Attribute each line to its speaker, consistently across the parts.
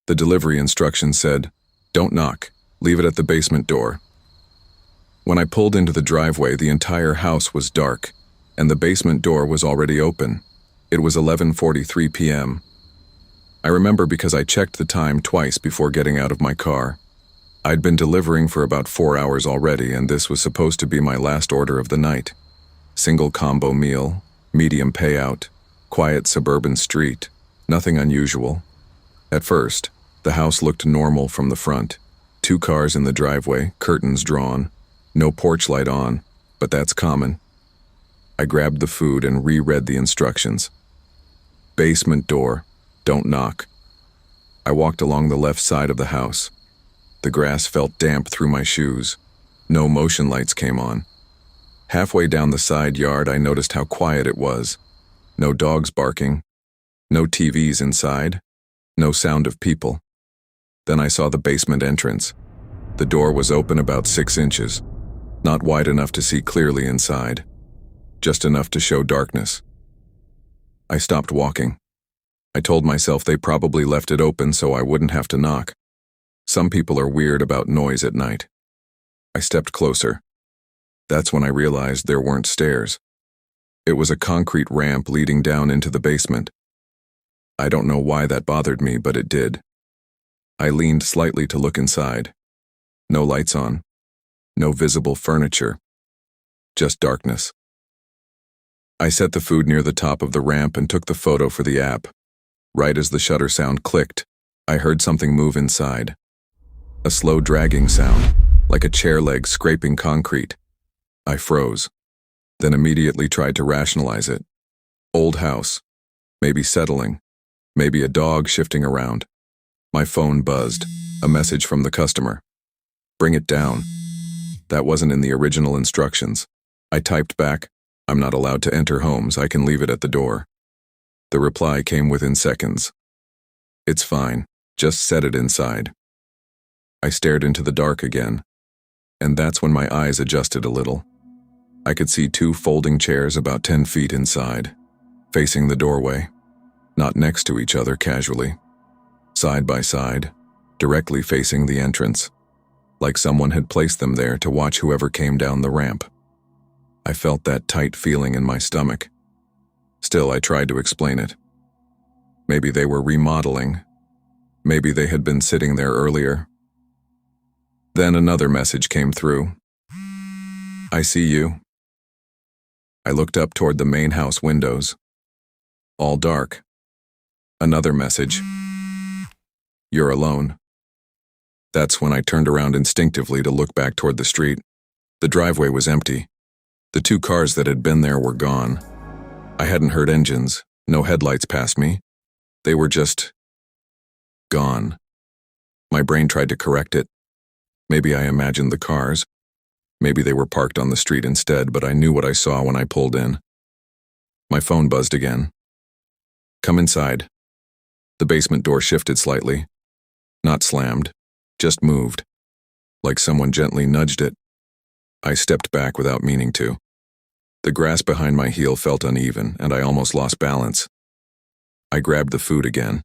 Speaker 1: The delivery instructions said, "Don't knock, leave it at the basement door." When I pulled into the driveway, the entire house was dark, and the basement door was already open. It was 11:43 p.m. I remember because I checked the time twice before getting out of my car. I'd been delivering for about 4 hours already, and this was supposed to be my last order of the night. Single combo meal, medium payout, quiet suburban street, nothing unusual. At first, the house looked normal from the front. 2 cars in the driveway, curtains drawn, no porch light on, but that's common. I grabbed the food and reread the instructions. Basement door, don't knock. I walked along the left side of the house. The grass felt damp through my shoes. No motion lights came on. Halfway down the side yard, I noticed how quiet it was. No dogs barking, no TVs inside, no sound of people. Then I saw the basement entrance. The door was open about 6 inches, not wide enough to see clearly inside, just enough to show darkness. I stopped walking. I told myself they probably left it open so I wouldn't have to knock. Some people are weird about noise at night. I stepped closer. That's when I realized there weren't stairs. It was a concrete ramp leading down into the basement. I don't know why that bothered me, but it did. I leaned slightly to look inside. No lights on. No visible furniture. Just darkness. I set the food near the top of the ramp and took the photo for the app. Right as the shutter sound clicked, I heard something move inside. A slow dragging sound, like a chair leg scraping concrete. I froze, then immediately tried to rationalize it. Old house. Maybe settling. Maybe a dog shifting around. My phone buzzed. A message from the customer. "Bring it down." That wasn't in the original instructions. I typed back, "I'm not allowed to enter homes, I can leave it at the door." The reply came within seconds. "It's fine, just set it inside." I stared into the dark again, and that's when my eyes adjusted a little. I could see 2 folding chairs about 10 feet inside, facing the doorway, not next to each other casually, side by side, directly facing the entrance, like someone had placed them there to watch whoever came down the ramp. I felt that tight feeling in my stomach. Still, I tried to explain it. Maybe they were remodeling. Maybe they had been sitting there earlier. Then another message came through. "I see you." I looked up toward the main house windows. All dark. Another message. "You're alone." That's when I turned around instinctively to look back toward the street. The driveway was empty. The 2 cars that had been there were gone. I hadn't heard engines, no headlights past me. They were just gone. My brain tried to correct it. Maybe I imagined the cars. Maybe they were parked on the street instead, but I knew what I saw when I pulled in. My phone buzzed again. "Come inside." The basement door shifted slightly. Not slammed, just moved, like someone gently nudged it. I stepped back without meaning to. The grass behind my heel felt uneven, and I almost lost balance. I grabbed the food again.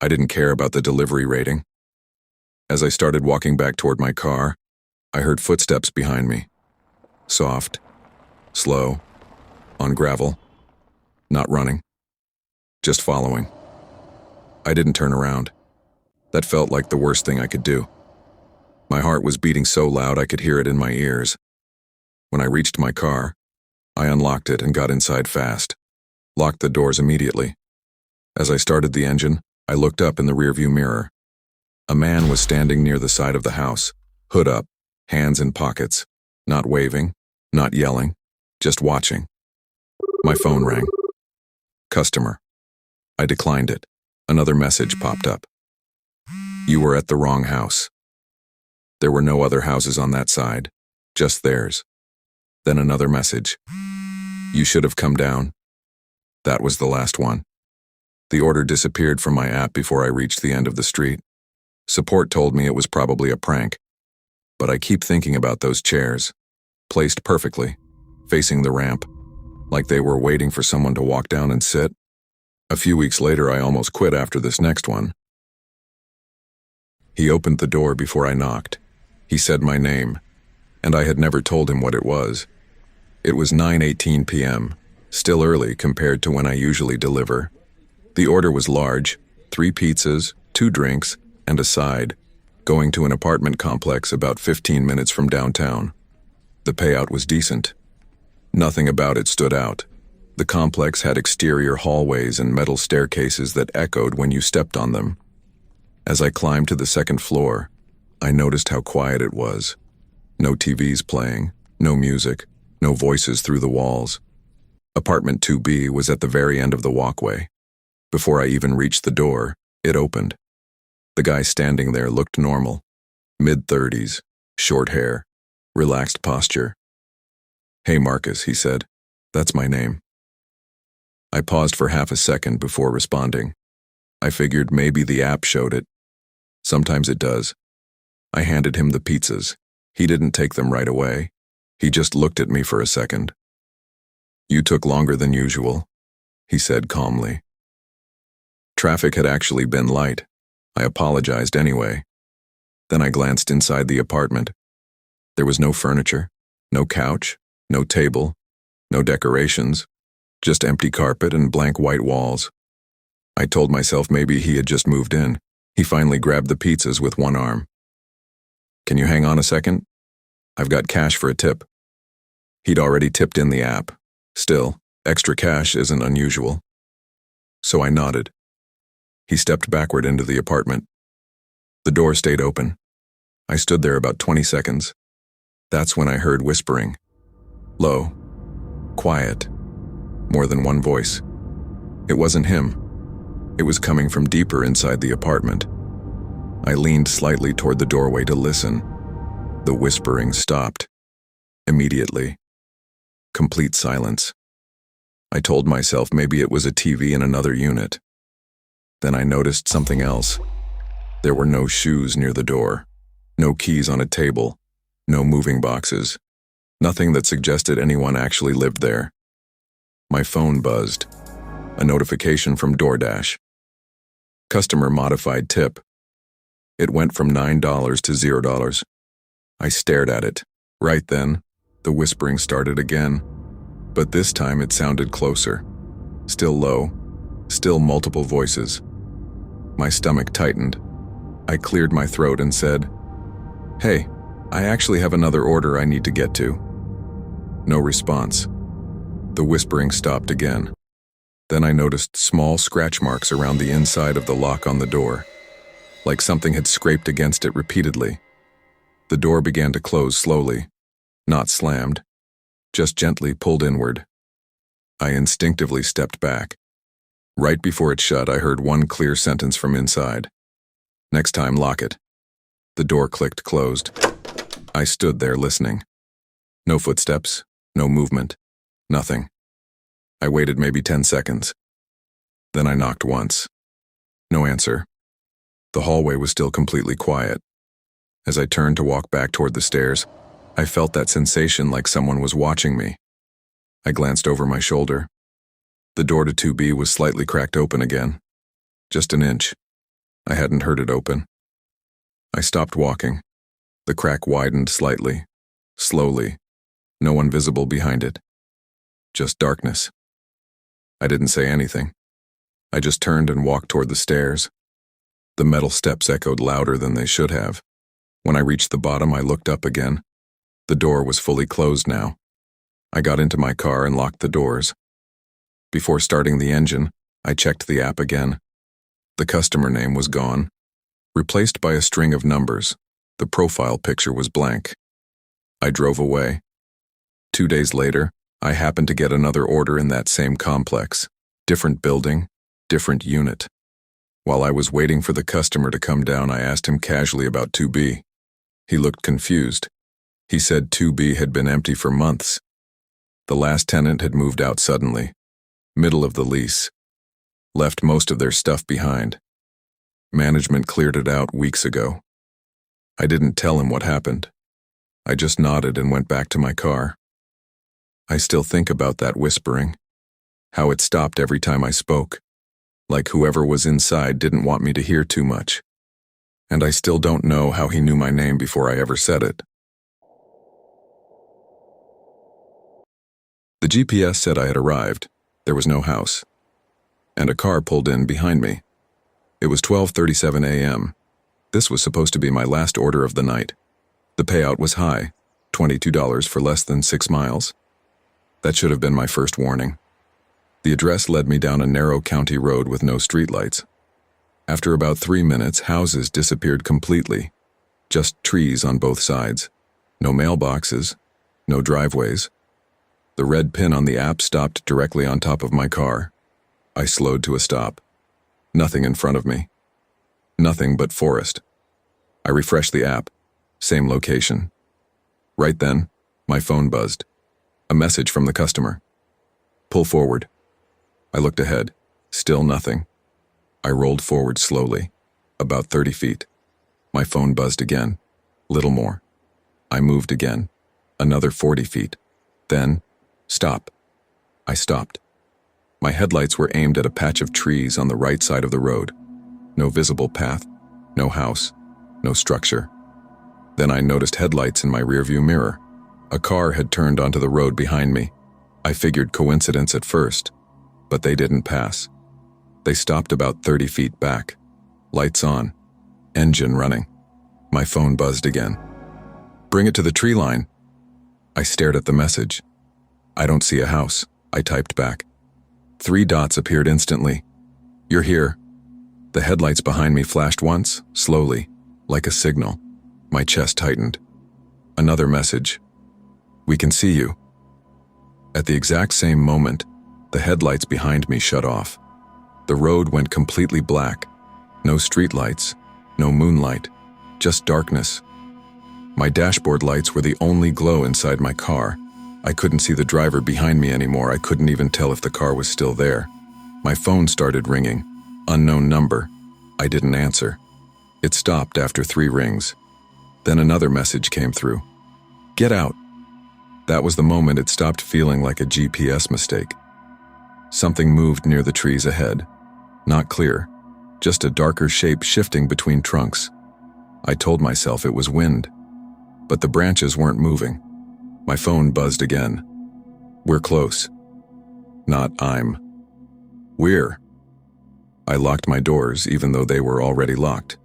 Speaker 1: I didn't care about the delivery rating. As I started walking back toward my car, I heard footsteps behind me. Soft, slow, on gravel, not running, just following. I didn't turn around. That felt like the worst thing I could do. My heart was beating so loud I could hear it in my ears. When I reached my car, I unlocked it and got inside fast, locked the doors immediately. As I started the engine, I looked up in the rearview mirror. A man was standing near the side of the house, hood up, hands in pockets, not waving, not yelling, just watching. My phone rang. Customer. I declined it. Another message popped up. "You were at the wrong house." There were no other houses on that side, just theirs. Then another message. "You should have come down." That was the last one. The order disappeared from my app before I reached the end of the street. Support told me it was probably a prank. But I keep thinking about those chairs, placed perfectly, facing the ramp, like they were waiting for someone to walk down and sit. A few weeks later, I almost quit after this next one. He opened the door before I knocked. He said my name, and I had never told him what it was. It was 9:18 p.m., still early compared to when I usually deliver. The order was large, 3 pizzas, 2 drinks, and a side, going to an apartment complex about 15 minutes from downtown. The payout was decent. Nothing about it stood out. The complex had exterior hallways and metal staircases that echoed when you stepped on them. As I climbed to the second floor, I noticed how quiet it was. No TVs playing, no music, no voices through the walls. Apartment 2B was at the very end of the walkway. Before I even reached the door, it opened. The guy standing there looked normal. Mid-30s, short hair, relaxed posture. "Hey Marcus," he said. "That's my name." I paused for half a second before responding. I figured maybe the app showed it. Sometimes it does. I handed him the pizzas. He didn't take them right away. He just looked at me for a second. "You took longer than usual," he said calmly. Traffic had actually been light. I apologized anyway. Then I glanced inside the apartment. There was no furniture, no couch, no table, no decorations, just empty carpet and blank white walls. I told myself maybe he had just moved in. He finally grabbed the pizzas with one arm. "Can you hang on a second? I've got cash for a tip." He'd already tipped in the app. Still, extra cash isn't unusual. So I nodded. He stepped backward into the apartment. The door stayed open. I stood there about 20 seconds. That's when I heard whispering. Low. Quiet. More than one voice. It wasn't him. It was coming from deeper inside the apartment. I leaned slightly toward the doorway to listen. The whispering stopped. Immediately. Complete silence. I told myself maybe it was a TV in another unit. Then I noticed something else. There were no shoes near the door, no keys on a table, no moving boxes, nothing that suggested anyone actually lived there. My phone buzzed. A notification from DoorDash. Customer modified tip. It went from $9 to $0. I stared at it. Right then, the whispering started again, but this time it sounded closer. Still low, still multiple voices. My stomach tightened. I cleared my throat and said, "Hey, I actually have another order I need to get to." No response. The whispering stopped again. Then I noticed small scratch marks around the inside of the lock on the door, like something had scraped against it repeatedly. The door began to close slowly, not slammed, just gently pulled inward. I instinctively stepped back. Right before it shut, I heard one clear sentence from inside. "Next time, lock it." The door clicked closed. I stood there listening. No footsteps, no movement, nothing. I waited maybe 10 seconds. Then I knocked once. No answer. The hallway was still completely quiet. As I turned to walk back toward the stairs, I felt that sensation like someone was watching me. I glanced over my shoulder. The door to 2B was slightly cracked open again. Just an inch. I hadn't heard it open. I stopped walking. The crack widened slightly, slowly, no one visible behind it. Just darkness. I didn't say anything. I just turned and walked toward the stairs. The metal steps echoed louder than they should have. When I reached the bottom, I looked up again. The door was fully closed now. I got into my car and locked the doors. Before starting the engine, I checked the app again. The customer name was gone, replaced by a string of numbers. The profile picture was blank. I drove away. 2 days later, I happened to get another order in that same complex. Different building, different unit. While I was waiting for the customer to come down, I asked him casually about 2B. He looked confused. He said 2B had been empty for months. The last tenant had moved out suddenly, middle of the lease, left most of their stuff behind. Management cleared it out weeks ago. I didn't tell him what happened. I just nodded and went back to my car. I still think about that whispering, how it stopped every time I spoke, like whoever was inside didn't want me to hear too much. And I still don't know how he knew my name before I ever said it. The GPS said I had arrived. There was no house. And a car pulled in behind me. It was 12:37 a.m. This was supposed to be my last order of the night. The payout was high, $22 for less than 6 miles. That should have been my first warning. The address led me down a narrow county road with no streetlights. After about 3 minutes, houses disappeared completely. Just trees on both sides. No mailboxes, no driveways. The red pin on the app stopped directly on top of my car. I slowed to a stop. Nothing in front of me. Nothing but forest. I refreshed the app. Same location. Right then, my phone buzzed. A message from the customer. Pull forward. I looked ahead. Still nothing. I rolled forward slowly. About 30 feet. My phone buzzed again. Little more. I moved again. Another 40 feet. Then, stop. I stopped. My headlights were aimed at a patch of trees on the right side of the road. No visible path, no house, no structure. Then I noticed headlights in my rearview mirror. A car had turned onto the road behind me. I figured coincidence at first, but they didn't pass. They stopped about 30 feet back. Lights on. Engine running. My phone buzzed again. Bring it to the tree line. I stared at the message. I don't see a house, I typed back. 3 dots appeared instantly. You're here. The headlights behind me flashed once, slowly, like a signal. My chest tightened. Another message. We can see you. At the exact same moment, the headlights behind me shut off. The road went completely black. No streetlights, no moonlight, just darkness. My dashboard lights were the only glow inside my car. I couldn't see the driver behind me anymore. I couldn't even tell if the car was still there. My phone started ringing. Unknown number. I didn't answer. It stopped after 3 rings. Then another message came through. Get out. That was the moment it stopped feeling like a GPS mistake. Something moved near the trees ahead. Not clear. Just a darker shape shifting between trunks. I told myself it was wind. But the branches weren't moving. My phone buzzed again. We're close. Not I'm. We're. I locked my doors even though they were already locked.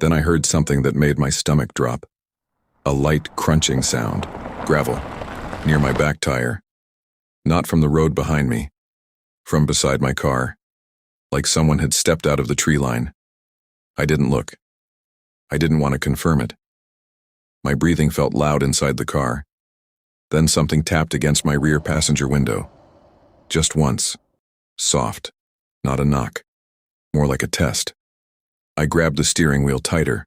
Speaker 1: Then I heard something that made my stomach drop. A light crunching sound. Gravel. Near my back tire. Not from the road behind me. From beside my car. Like someone had stepped out of the tree line. I didn't look. I didn't want to confirm it. My breathing felt loud inside the car. Then something tapped against my rear passenger window. Just once. Soft. Not a knock. More like a test. I grabbed the steering wheel tighter.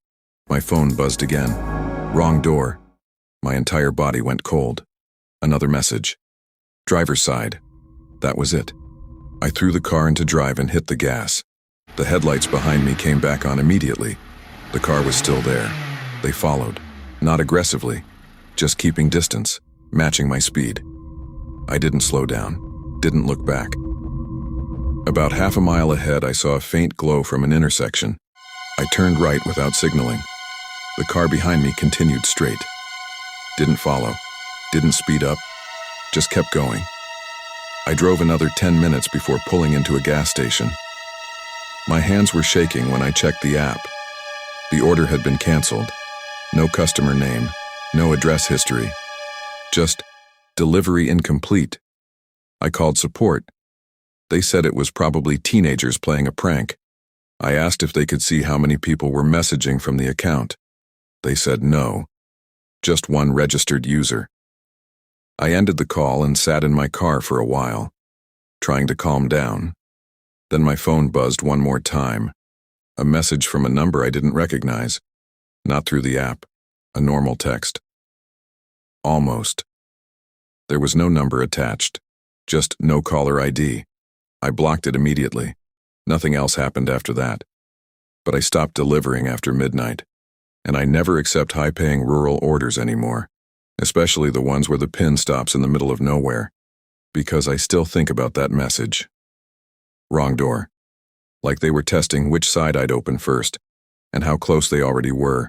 Speaker 1: My phone buzzed again. Wrong door. My entire body went cold. Another message. Driver's side. That was it. I threw the car into drive and hit the gas. The headlights behind me came back on immediately. The car was still there. They followed. Not aggressively. Just keeping distance. Matching my speed. I didn't slow down. Didn't look back. About half a mile ahead, I saw a faint glow from an intersection. I turned right without signaling. The car behind me continued straight. Didn't follow. Didn't speed up. Just kept going. I drove another 10 minutes before pulling into a gas station. My hands were shaking when I checked the app. The order had been canceled. No customer name. No address history. Just, delivery incomplete. I called support. They said it was probably teenagers playing a prank. I asked if they could see how many people were messaging from the account. They said no. Just one registered user. I ended the call and sat in my car for a while, trying to calm down. Then my phone buzzed one more time. A message from a number I didn't recognize. Not through the app. A normal text. Almost. There was no number attached. Just no caller ID. I blocked it immediately. Nothing else happened after that. But I stopped delivering after midnight. And I never accept high-paying rural orders anymore, especially the ones where the pin stops in the middle of nowhere, because I still think about that message. Wrong door. Like they were testing which side I'd open first. and how close they already were.